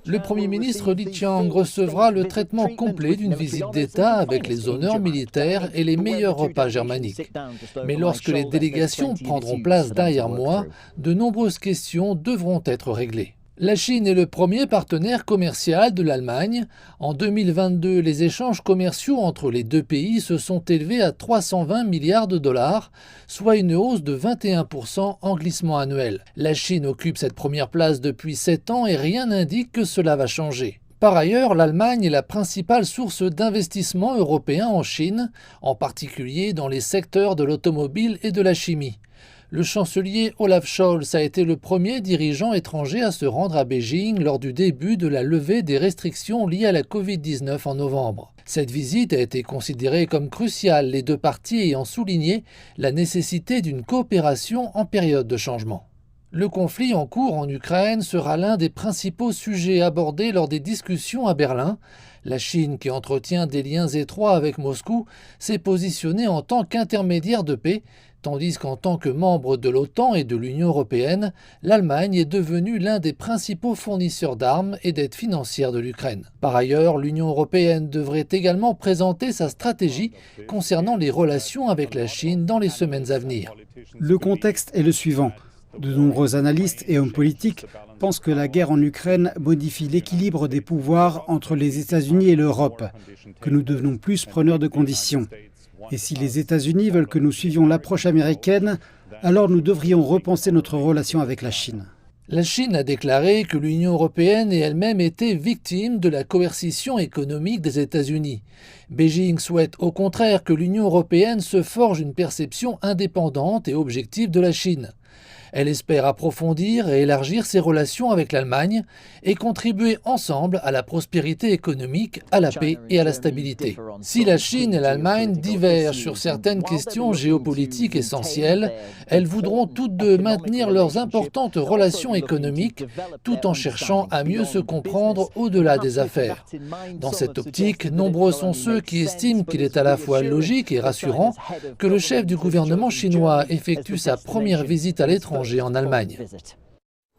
Le Premier ministre Li Qiang recevra le traitement complet d'une visite d'État avec les honneurs militaires et les meilleurs repas germaniques. Mais lorsque les délégations prendront place derrière moi, de nombreuses questions devront être réglées. La Chine est le premier partenaire commercial de l'Allemagne. En 2022, les échanges commerciaux entre les deux pays se sont élevés à 320 milliards de dollars, soit une hausse de 21% en glissement annuel. La Chine occupe cette première place depuis 7 ans et rien n'indique que cela va changer. Par ailleurs, l'Allemagne est la principale source d'investissement européen en Chine, en particulier dans les secteurs de l'automobile et de la chimie. Le chancelier Olaf Scholz a été le premier dirigeant étranger à se rendre à Beijing lors du début de la levée des restrictions liées à la Covid-19 en novembre. Cette visite a été considérée comme cruciale, les deux parties ayant souligné la nécessité d'une coopération en période de changement. Le conflit en cours en Ukraine sera l'un des principaux sujets abordés lors des discussions à Berlin. La Chine, qui entretient des liens étroits avec Moscou, s'est positionnée en tant qu'intermédiaire de paix, tandis qu'en tant que membre de l'OTAN et de l'Union européenne, l'Allemagne est devenue l'un des principaux fournisseurs d'armes et d'aide financière de l'Ukraine. Par ailleurs, l'Union européenne devrait également présenter sa stratégie concernant les relations avec la Chine dans les semaines à venir. Le contexte est le suivant. De nombreux analystes et hommes politiques pensent que la guerre en Ukraine modifie l'équilibre des pouvoirs entre les États-Unis et l'Europe, que nous devenons plus preneurs de conditions. Et si les États-Unis veulent que nous suivions l'approche américaine, alors nous devrions repenser notre relation avec la Chine. La Chine a déclaré que l'Union européenne et elle-même étaient victimes de la coercition économique des États-Unis. Beijing souhaite au contraire que l'Union européenne se forge une perception indépendante et objective de la Chine. Elle espère approfondir et élargir ses relations avec l'Allemagne et contribuer ensemble à la prospérité économique, à la paix et à la stabilité. Si la Chine et l'Allemagne divergent sur certaines questions géopolitiques essentielles, elles voudront toutes deux maintenir leurs importantes relations économiques tout en cherchant à mieux se comprendre au-delà des affaires. Dans cette optique, nombreux sont ceux qui estiment qu'il est à la fois logique et rassurant que le chef du gouvernement chinois effectue sa première visite à l'étranger en Allemagne.